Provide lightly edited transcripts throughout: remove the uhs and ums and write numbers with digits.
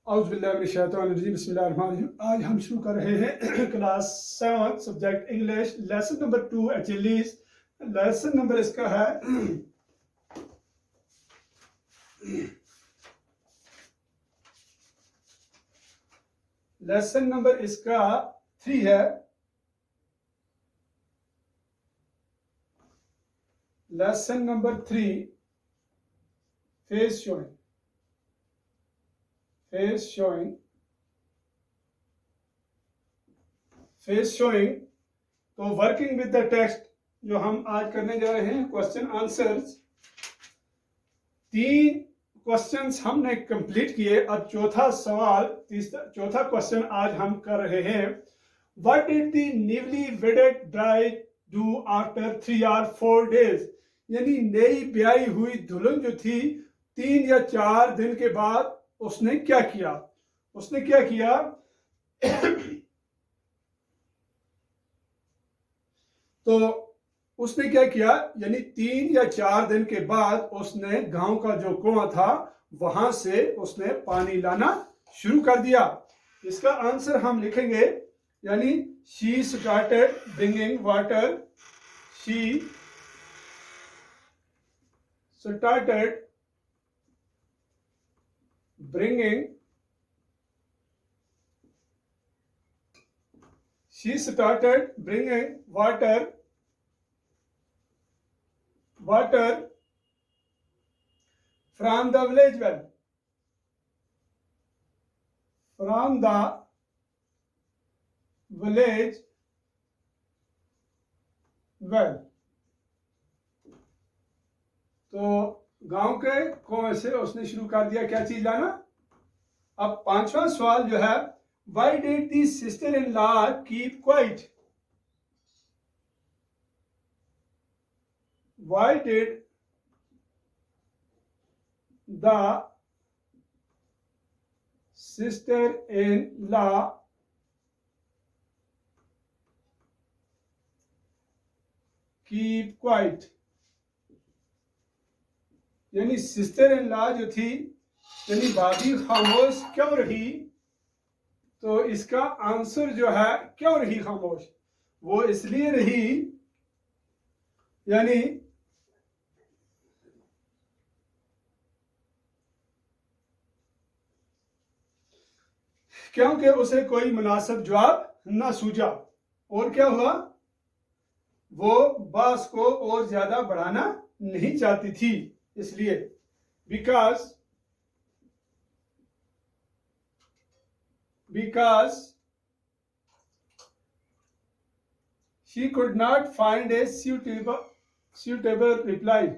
बिस्मिल्लाहिर्रहमानिर्रहीम। आज हम शुरू कर रहे हैं class 7 subject English lesson number 2 एचएलईज। लेसन नंबर इसका है लेसन नंबर इसका 3 है। Lesson number 3 face showing. Face showing तो वर्किंग विद द टेक्स्ट जो हम आज करने जा रहे हैं, क्वेश्चन आंसर्स। 3 क्वेश्चंस हमने कंप्लीट किए। अब चौथा क्वेश्चन आज हम कर रहे हैं। What did the newly wedded bride do after 3 or 4 days? यानी नई ब्याही हुई दुल्हन जो थी 3 या 4 दिन के बाद उसने क्या किया। तो उसने क्या किया, यानी 3 या 4 दिन के बाद उसने गांव का जो कुआं था वहां से उसने पानी लाना शुरू कर दिया। इसका आंसर हम लिखेंगे, यानी she started bringing water. She started bringing water from the village well. तो गांव के कुएं से उसने शुरू कर दिया क्या चीज लाना। अब 5वां सवाल जो है, why did the sister in law keep quiet? Why did the sister in law keep quiet? यानी सिस्टर इन लॉ जो थी, यानी भाभी खामोश क्यों रही? तो इसका आंसर जो है, क्यों रही खामोश? वो इसलिए रही, यानी क्योंकि उसे कोई मुनासिब जवाब ना सूझा। और क्या हुआ, वो बास को और ज्यादा बढ़ाना नहीं चाहती थी, इसलिए because she could not find a suitable reply.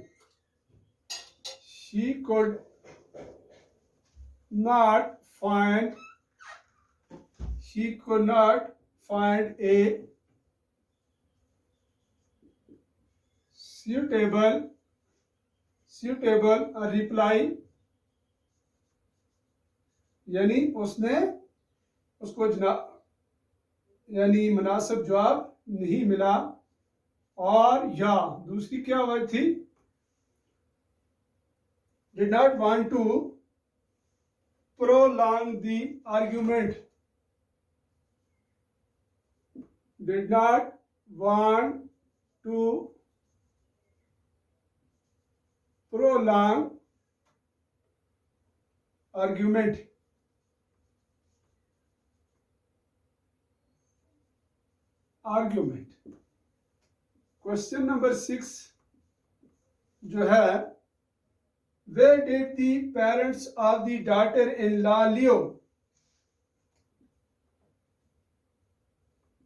She could not find a suitable reply, यानी उसको यानी मुनासिब जवाब नहीं मिला। और या दूसरी क्या वर्ड थी, did not want to prolong the argument. Did not want to prolong argument. Question number 6 जो है, where did the parents of the daughter-in-law live?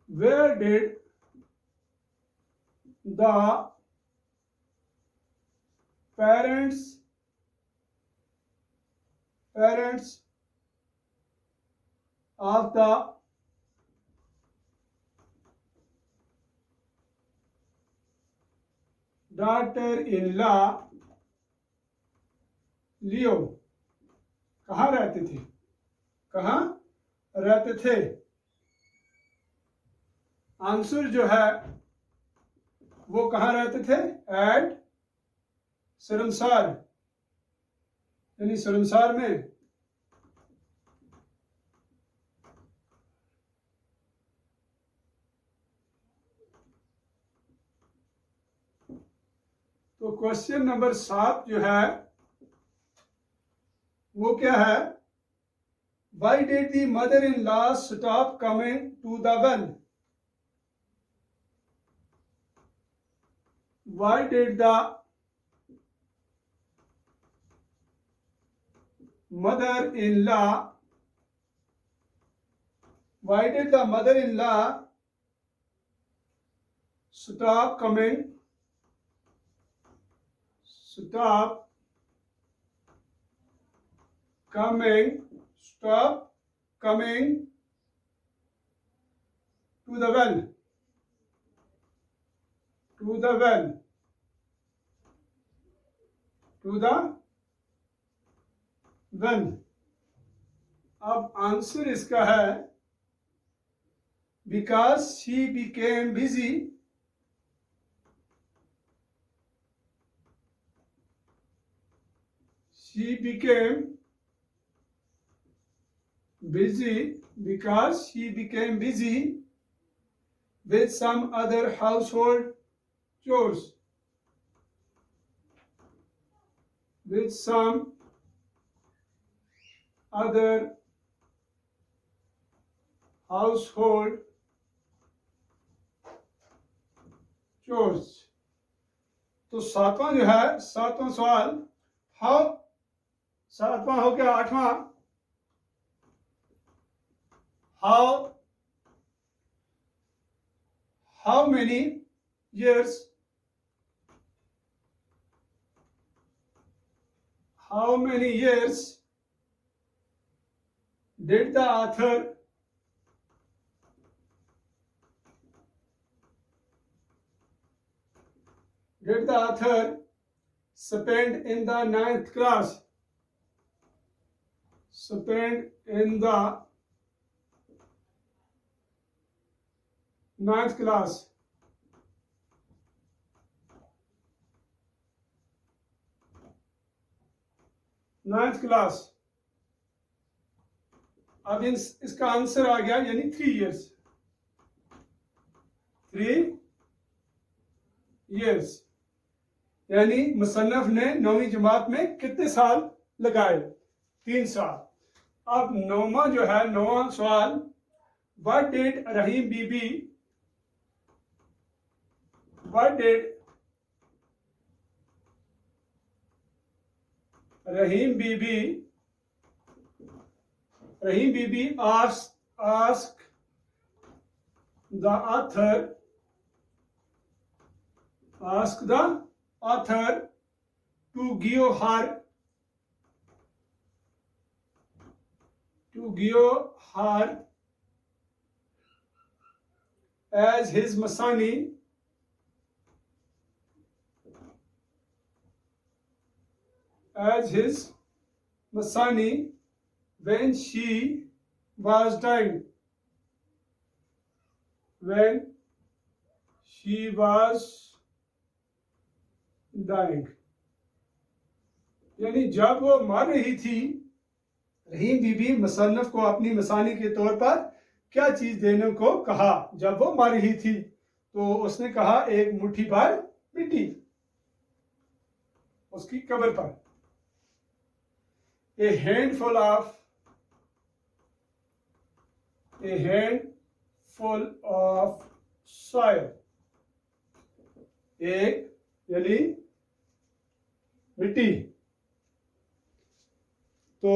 Where did the parents of the daughter-in-law लियो कहाँ रहते थे? Answer जो है वो कहाँ रहते थे, एट सरमसार, यानी सरमसार में तो क्वेश्चन नंबर 7 जो है वो क्या है? Why did the mother-in-law stop coming to the well? Why did the mother-in-law stop coming to the well? अब आंसर इसका है because she became busy because she became busy with some other household chores. With some other household chores. तो सातवां जो है, सातवां सवाल, how, सातवां हो गया, आठवां, how many years did the author spend in the ninth class? Ninth class. अब इसका आंसर आ गया, यानी 3 years. 3 years, यानी मुसन्नफ ने 9वीं जमात में कितने साल लगाए? 3 साल. अब 9वां जो है, 9वां सवाल, what did Rahim Bibi ask the author to give her as his masani when she was dying. यानी जब वो मर रही थी, रहीम बीबी मुसन्नफ को अपनी मसानी के तौर पर क्या चीज देने को कहा? जब वो मर रही थी तो उसने कहा एक मुट्ठी भर मिट्टी उसकी कब्र पर. A handful of soil. एक यानी मिट्टी. तो